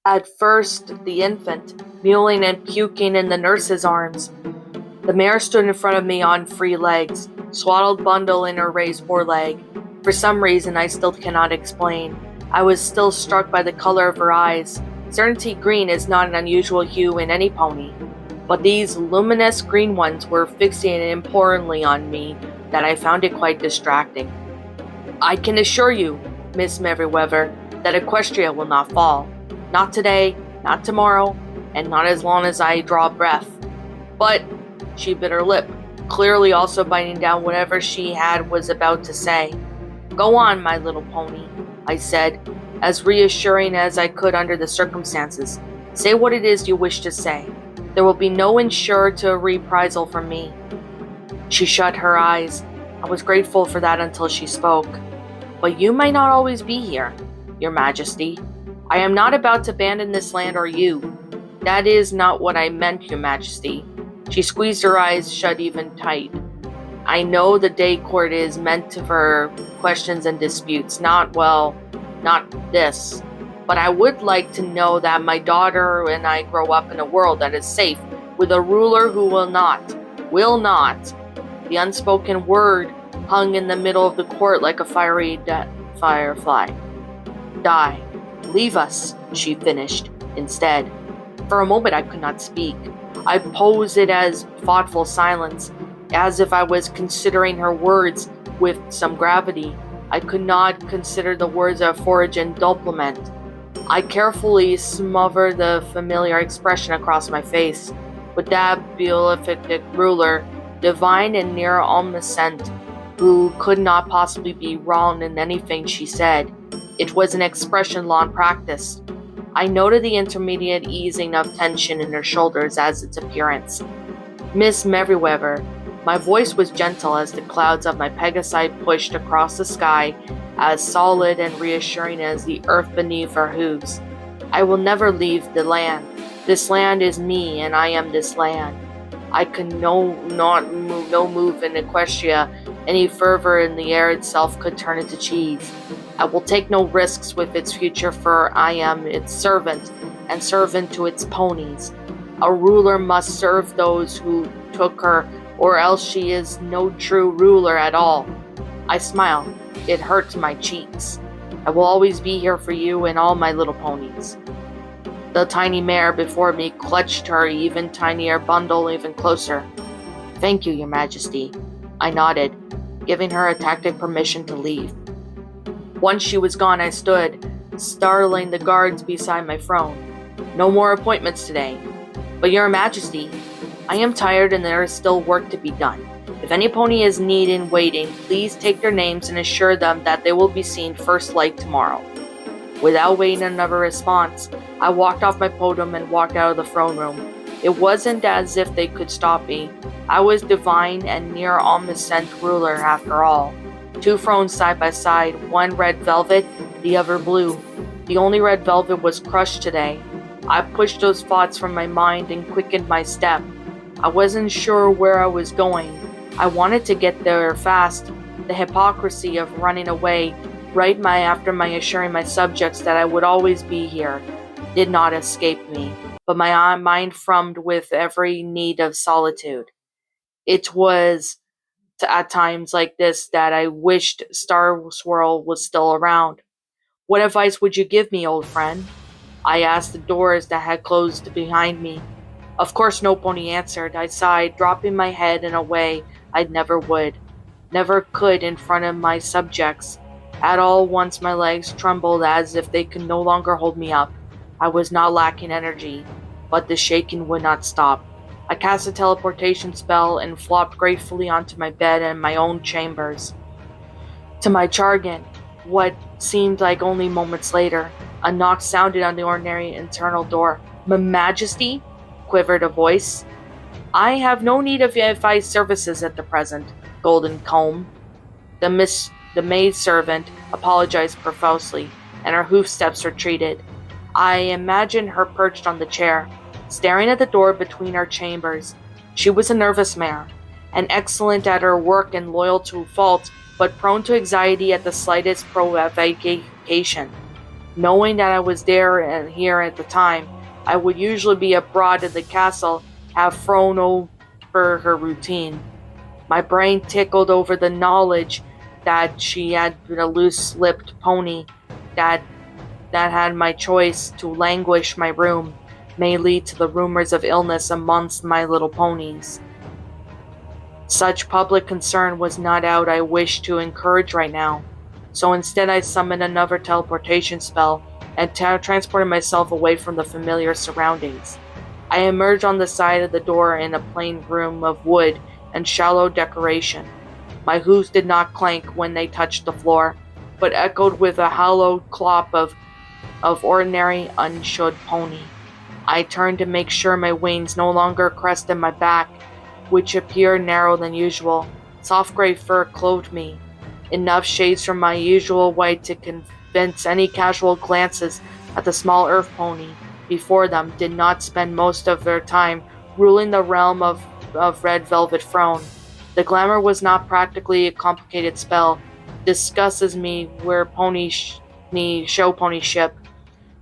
At first, the infant, mewling and puking in the nurse's arms. The mare stood in front of me on free legs, swaddled bundle in her raised foreleg. For some reason I still cannot explain, I was still struck by the color of her eyes. Certainty green is not an unusual hue in any pony, but these luminous green ones were fixated importantly on me that I found it quite distracting. I can assure you, Miss Merryweather, that Equestria will not fall. Not today, not tomorrow, and not as long as I draw breath. But she bit her lip, clearly also biting down whatever she was about to say. Go on, my little pony, I said, as reassuring as I could under the circumstances. Say what it is you wish to say. There will be no insure to reprisal from me. She shut her eyes. I was grateful for that until she spoke. But you might not always be here, Your Majesty. I am not about to abandon this land or you. That is not what I meant, Your Majesty. She squeezed her eyes shut even tight. I know the day court is meant for questions and disputes, not this. But I would like to know that my daughter and I grow up in a world that is safe, with a ruler who will not. The unspoken word hung in the middle of the court like a fiery firefly. Die. Leave us, she finished, instead. For a moment I could not speak. I posed it as thoughtful silence, as if I was considering her words with some gravity. I could not consider the words of forage and duplement. I carefully smothered the familiar expression across my face. With that beatific ruler, divine and near omniscient, who could not possibly be wrong in anything she said. It was an expression long practiced. I noted the intermediate easing of tension in her shoulders as its appearance. Miss Merryweather, my voice was gentle as the clouds of my Pegasi pushed across the sky, as solid and reassuring as the earth beneath our hooves. I will never leave the land. This land is me, and I am this land. I can no move in Equestria any further, and the air itself could turn into cheese. I will take no risks with its future, for I am its servant, and servant to its ponies. A ruler must serve those who took her, or else she is no true ruler at all. I smiled. It hurt my cheeks. I will always be here for you and all my little ponies. The tiny mare before me clutched her even tinier bundle even closer. Thank you, Your Majesty. I nodded, giving her a tacit permission to leave. Once she was gone, I stood, startling the guards beside my throne. No more appointments today. But Your Majesty, I am tired and there is still work to be done. If any pony is needed waiting, please take their names and assure them that they will be seen first light tomorrow. Without waiting another response, I walked off my podium and walked out of the throne room. It wasn't as if they could stop me. I was divine and near omniscient ruler after all. 2 thrones side by side, one red velvet, the other blue. The only red velvet was crushed today. I pushed those thoughts from my mind and quickened my step. I wasn't sure where I was going. I wanted to get there fast. The hypocrisy of running away right after my assuring my subjects that I would always be here did not escape me, but my mind thrummed with every need of solitude. It was at times like this that I wished Star Swirl was still around. What advice would you give me, old friend? I asked the doors that had closed behind me. Of course no pony answered. I sighed, dropping my head in a way I never could in front of my subjects. At all once my legs trembled as if they could no longer hold me up. I was not lacking energy, but the shaking would not stop. I cast a teleportation spell and flopped gratefully onto my bed in my own chambers. To my chagrin, what seemed like only moments later, a knock sounded on the ordinary internal door. Majesty? Quivered a voice. I have no need of your advice services at the present, Golden Comb. The maidservant apologized profusely, and her hoofsteps retreated. I imagined her perched on the chair, staring at the door between our chambers. She was a nervous mare, and excellent at her work and loyal to fault, but prone to anxiety at the slightest provocation. Knowing that I was there and here at the time, I would usually be abroad in the castle, have thrown over her routine. My brain tickled over the knowledge that she had been a loose-lipped pony that had my choice to languish my room may lead to the rumors of illness amongst my little ponies. Such public concern was not out I wished to encourage right now, so instead I summoned another teleportation spell and transported myself away from the familiar surroundings. I emerged on the side of the door in a plain room of wood and shallow decoration. My hooves did not clank when they touched the floor, but echoed with a hollow clop of ordinary unshod pony. I turned to make sure my wings no longer crested my back, which appeared narrower than usual. Soft gray fur clothed me, enough shades from my usual white to convince any casual glances at the small earth pony before them did not spend most of their time ruling the realm of red velvet throne. The glamour was not practically a complicated spell. Disgusts me where show pony ship.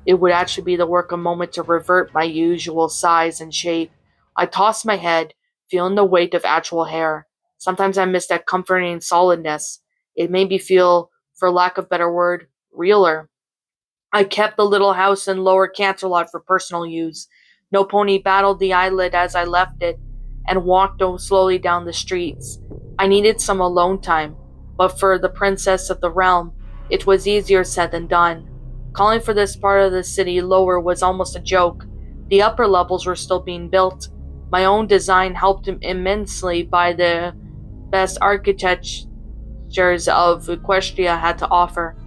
It would actually be the work a moment to revert my usual size and shape. I tossed my head, feeling the weight of actual hair. Sometimes I missed that comforting solidness. It made me feel, for lack of a better word, realer. I kept the little house in Lower Canterlot for personal use. No pony battled the islet as I left it, and walked slowly down the streets. I needed some alone time, but for the princess of the realm, it was easier said than done. Calling for this part of the city lower was almost a joke. The upper levels were still being built. My own design helped immensely by the best architectures of Equestria had to offer.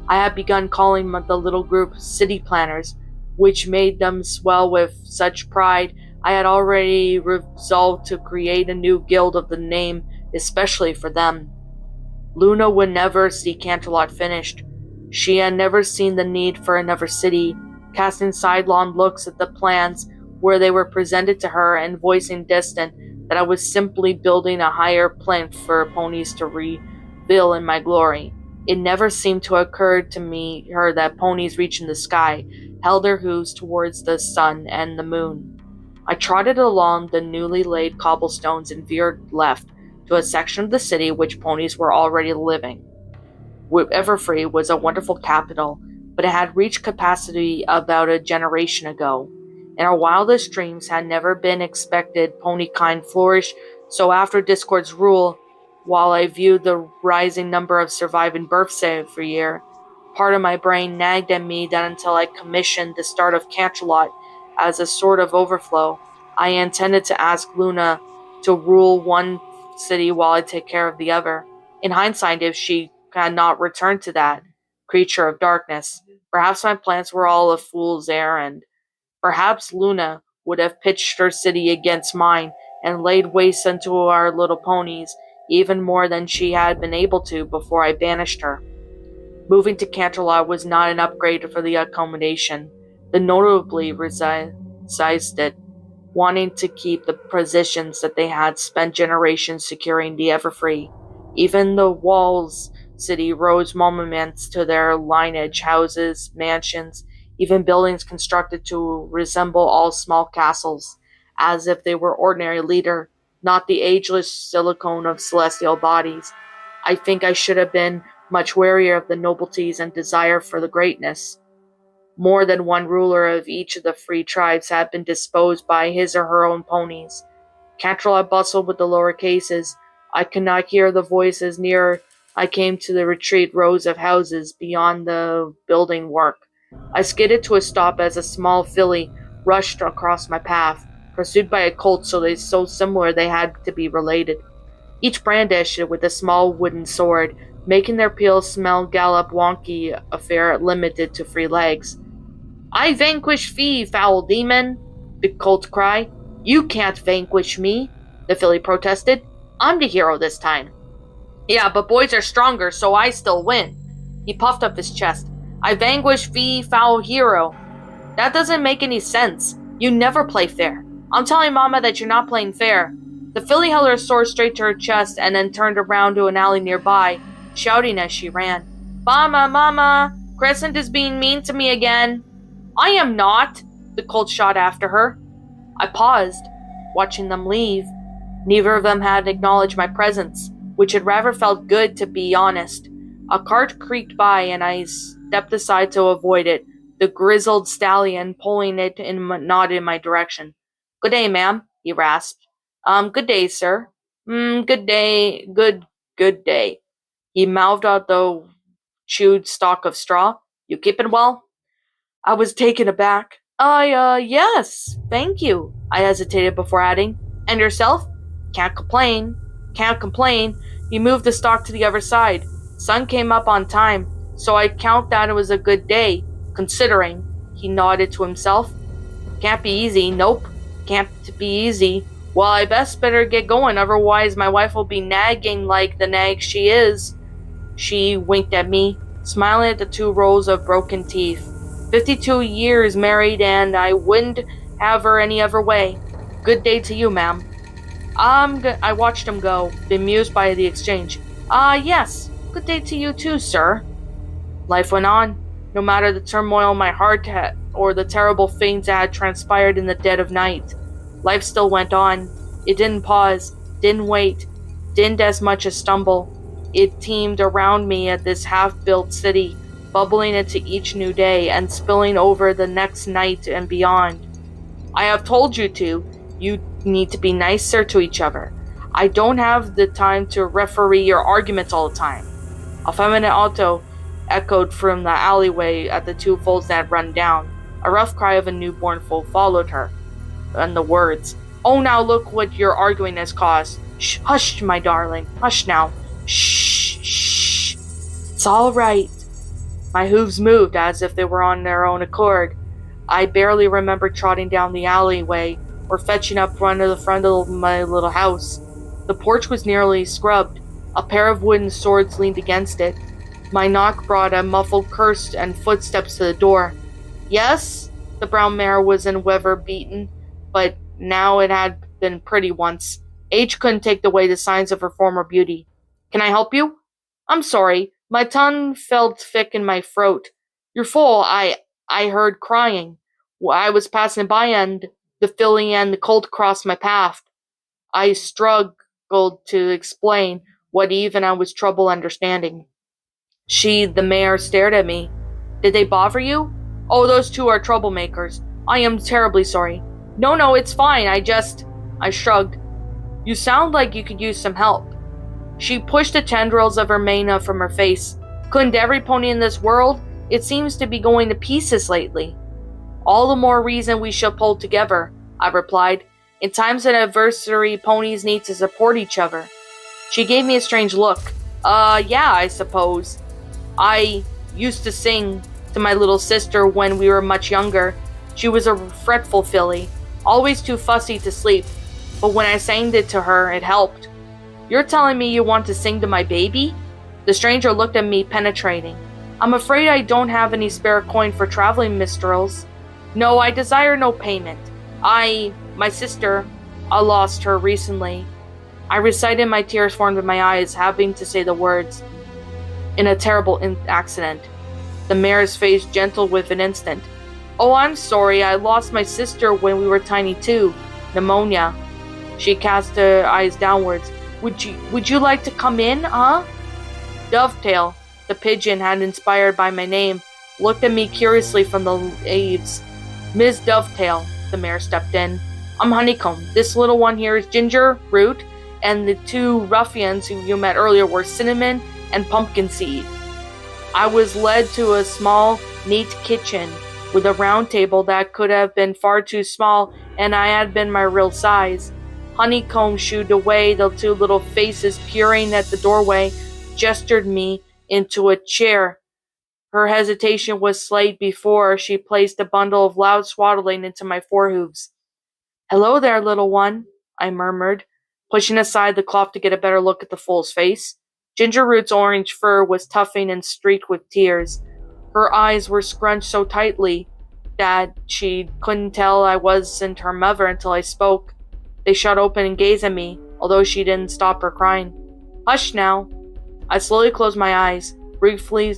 I had begun calling the little group city planners, which made them swell with such pride. I had already resolved to create a new guild of the name, especially for them. Luna would never see Canterlot finished. She had never seen the need for another city, casting sidelong looks at the plans where they were presented to her and voicing distant that I was simply building a higher plinth for ponies to reveal in my glory. It never seemed to occur to her that ponies reaching the sky held their hooves towards the sun and the moon. I trotted along the newly laid cobblestones and veered left to a section of the city which ponies were already living. Everfree was a wonderful capital, but it had reached capacity about a generation ago. In our wildest dreams had never been expected pony kind flourish, so after Discord's rule, while I viewed the rising number of surviving births every year, part of my brain nagged at me that until I commissioned the start of Canterlot as a sort of overflow, I intended to ask Luna to rule one city while I take care of the other. In hindsight, if she had not returned to that creature of darkness, perhaps my plans were all a fool's errand. Perhaps Luna would have pitched her city against mine and laid waste unto our little ponies even more than she had been able to before I banished her. Moving to Canterlot was not an upgrade for the accommodation. They notably resized it, wanting to keep the positions that they had spent generations securing the Everfree. Even the walls city rose monuments to their lineage, houses, mansions, even buildings constructed to resemble all small castles, as if they were ordinary leader, not the ageless silicone of celestial bodies. I think I should have been much warier of the nobilities and desire for the greatness. More than one ruler of each of the free tribes had been disposed by his or her own ponies. Canterlot bustled with the lower cases. I could not hear the voices nearer. I came to the retreat rows of houses beyond the building work. I skidded to a stop as a small filly rushed across my path, pursued by a colt so similar they had to be related. Each brandished it with a small wooden sword, making their peels smell gallop wonky affair limited to 3 legs. "I vanquish thee, foul demon!" the colt cried. "You can't vanquish me," the filly protested. "I'm the hero this time." "Yeah, but boys are stronger, so I still win." He puffed up his chest. "I vanquish thee, foul hero." "That doesn't make any sense. You never play fair. I'm telling Mama that you're not playing fair. The filly held her sword straight to her chest and then turned around to an alley nearby, shouting as she ran. Mama, Mama! Crescent is being mean to me again. I am not, the colt shot after her. I paused, watching them leave. Neither of them had acknowledged my presence, which had rather felt good, to be honest. A cart creaked by and I stepped aside to avoid it, the grizzled stallion pulling it not in my direction. Good day, ma'am, he rasped. Good day, sir. Good day, good day. He mouthed out the chewed stalk of straw. You keepin' well? I was taken aback. Yes, thank you. I hesitated before adding. And yourself? Can't complain. Can't complain. He moved the stalk to the other side. Sun came up on time, so I count that it was a good day, considering. He nodded to himself. Can't be easy, nope. Can't be easy. Well, I best better get going, otherwise my wife will be nagging like the nag she is. She winked at me, smiling at the 2 rows of broken teeth. 52 years married, and I wouldn't have her any other way. Good day to you, ma'am. I watched him go, bemused by the exchange. Yes. Good day to you too, sir. Life went on, no matter the turmoil in my heart or the terrible things that had transpired in the dead of night. Life still went on. It didn't pause, didn't wait, didn't as much as stumble. It teemed around me at this half-built city, bubbling into each new day and spilling over the next night and beyond. I have told you to. You need to be nicer to each other. I don't have the time to referee your arguments all the time. A feminine alto echoed from the alleyway at the 2 foals that had run down. A rough cry of a newborn foal followed her, and the words, "Oh, now look what your arguing has caused. Shh, hush, my darling. Hush now. Shh, shh. It's all right." My hooves moved as if they were on their own accord. I barely remember trotting down the alleyway or fetching up front of the front of my little house. The porch was nearly scrubbed. A pair of wooden swords leaned against it. My knock brought a muffled curse and footsteps to the door. Yes, the brown mare was in weather-beaten, but now it had been pretty once. Age couldn't take away the signs of her former beauty. Can I help you? I'm sorry, my tongue felt thick in my throat. You're full, I heard crying. I was passing by and the filly and the colt crossed my path. I struggled to explain what even I was trouble understanding. The mare, stared at me. Did they bother you? Oh, those 2 are troublemakers. I am terribly sorry. No, it's fine. I shrugged. You sound like you could use some help. She pushed the tendrils of her mane from her face. Couldn't every pony in this world? It seems to be going to pieces lately. All the more reason we shall pull together, I replied. In times of adversity, ponies need to support each other. She gave me a strange look. Yeah, I suppose. I used to sing to my little sister when we were much younger. She was a fretful filly, always too fussy to sleep, but when I sang it to her, it helped. You're telling me you want to sing to my baby? The stranger looked at me, penetrating. I'm afraid I don't have any spare coin for traveling minstrels. No, I desire no payment. My sister, I lost her recently. I recited, my tears formed in my eyes, having to say the words. In a terrible accident. The mare's face gentled with an instant. Oh, I'm sorry, I lost my sister when we were tiny too. Pneumonia. She cast her eyes downwards. Would you like to come in, huh? Dovetail, the pigeon had inspired by my name, looked at me curiously from the eaves. Ms. Dovetail, the mare stepped in. I'm Honeycomb. This little one here is Ginger, Root, and the 2 ruffians who you met earlier were Cinnamon and Pumpkin Seed. I was led to a small, neat kitchen with a round table that could have been far too small, and I had been my real size. Honeycomb shooed away the 2 little faces peering at the doorway, gestured me into a chair. Her hesitation was slight before she placed a bundle of loud swaddling into my forehooves. Hello there, little one, I murmured, pushing aside the cloth to get a better look at the foal's face. Ginger Root's orange fur was tufting and streaked with tears. Her eyes were scrunched so tightly that she couldn't tell I wasn't her mother until I spoke. They shut open and gazed at me, although she didn't stop her crying. Hush now. I slowly closed my eyes, briefly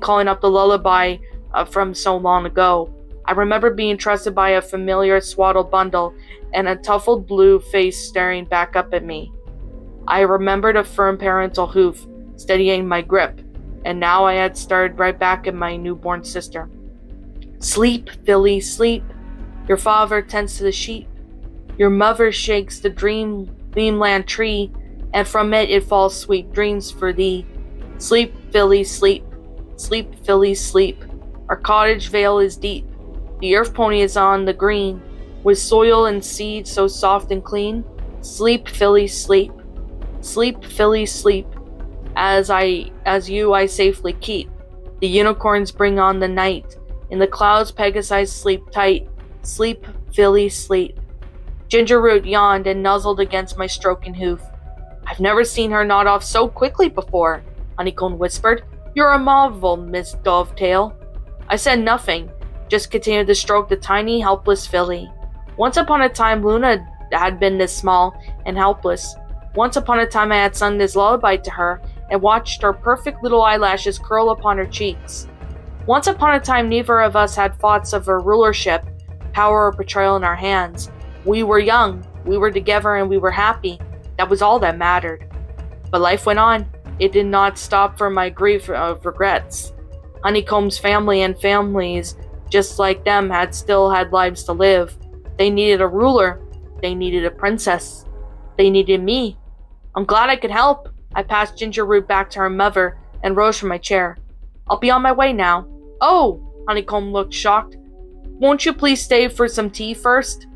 calling up the lullaby from so long ago. I remember being trusted by a familiar swaddled bundle and a tuffled blue face staring back up at me. I remembered a firm parental hoof steadying my grip, and now I had stared right back at my newborn sister. Sleep, Philly, sleep. Your father tends to the sheep. Your mother shakes the dreamland tree, and from it falls sweet dreams for thee. Sleep, Philly, sleep. Sleep, Philly, sleep. Our cottage vale is deep. The earth pony is on the green, with soil and seed so soft and clean. Sleep, Philly, sleep. Sleep, Philly, sleep. As you I safely keep. The unicorns bring on the night. In the clouds Pegasus sleep tight. Sleep, Philly, sleep. Gingerroot yawned and nuzzled against my stroking hoof. I've never seen her nod off so quickly before, Honeycomb whispered. You're a marvel, Miss Dovetail. I said nothing, just continued to stroke the tiny, helpless filly. Once upon a time, Luna had been this small and helpless. Once upon a time, I had sung this lullaby to her and watched her perfect little eyelashes curl upon her cheeks. Once upon a time, neither of us had thoughts of her rulership, power, or betrayal in our hands. We were young, we were together, and we were happy. That was all that mattered. But life went on. It did not stop for my grief of regrets. Honeycomb's family and families, just like them, still had lives to live. They needed a ruler. They needed a princess. They needed me. I'm glad I could help. I passed Gingerroot back to her mother and rose from my chair. I'll be on my way now. Oh, Honeycomb looked shocked. Won't you please stay for some tea first?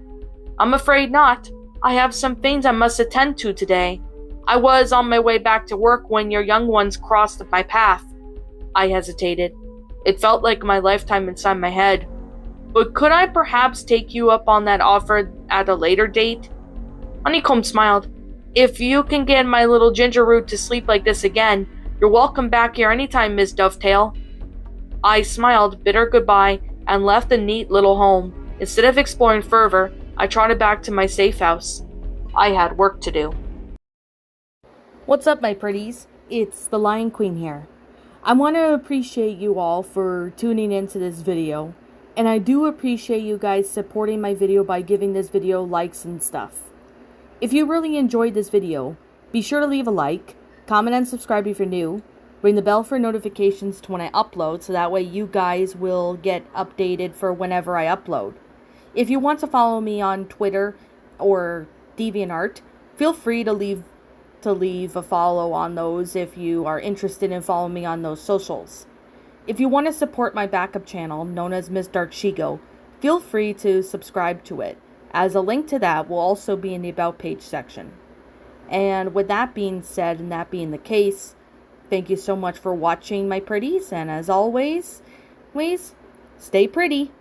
I'm afraid not. I have some things I must attend to today. I was on my way back to work when your young ones crossed my path. I hesitated. It felt like my lifetime inside my head. But could I perhaps take you up on that offer at a later date? Honeycomb smiled. If you can get my little Gingerroot to sleep like this again, you're welcome back here anytime, Miss Dovetail. I smiled, bid her goodbye, and left the neat little home. Instead of exploring further, I trotted back to my safe house. I had work to do. What's up, my pretties? It's the Lion Queen here. I want to appreciate you all for tuning into this video, and I do appreciate you guys supporting my video by giving this video likes and stuff. If you really enjoyed this video, be sure to leave a like, comment and subscribe if you're new, ring the bell for notifications to when I upload so that way you guys will get updated for whenever I upload. If you want to follow me on Twitter or DeviantArt, feel free to leave a follow on those if you are interested in following me on those socials. If you want to support my backup channel, known as Miss Dark Shigo, feel free to subscribe to it, as a link to that will also be in the About page section. And with that being said, and that being the case, thank you so much for watching, my pretties, and as always, please stay pretty.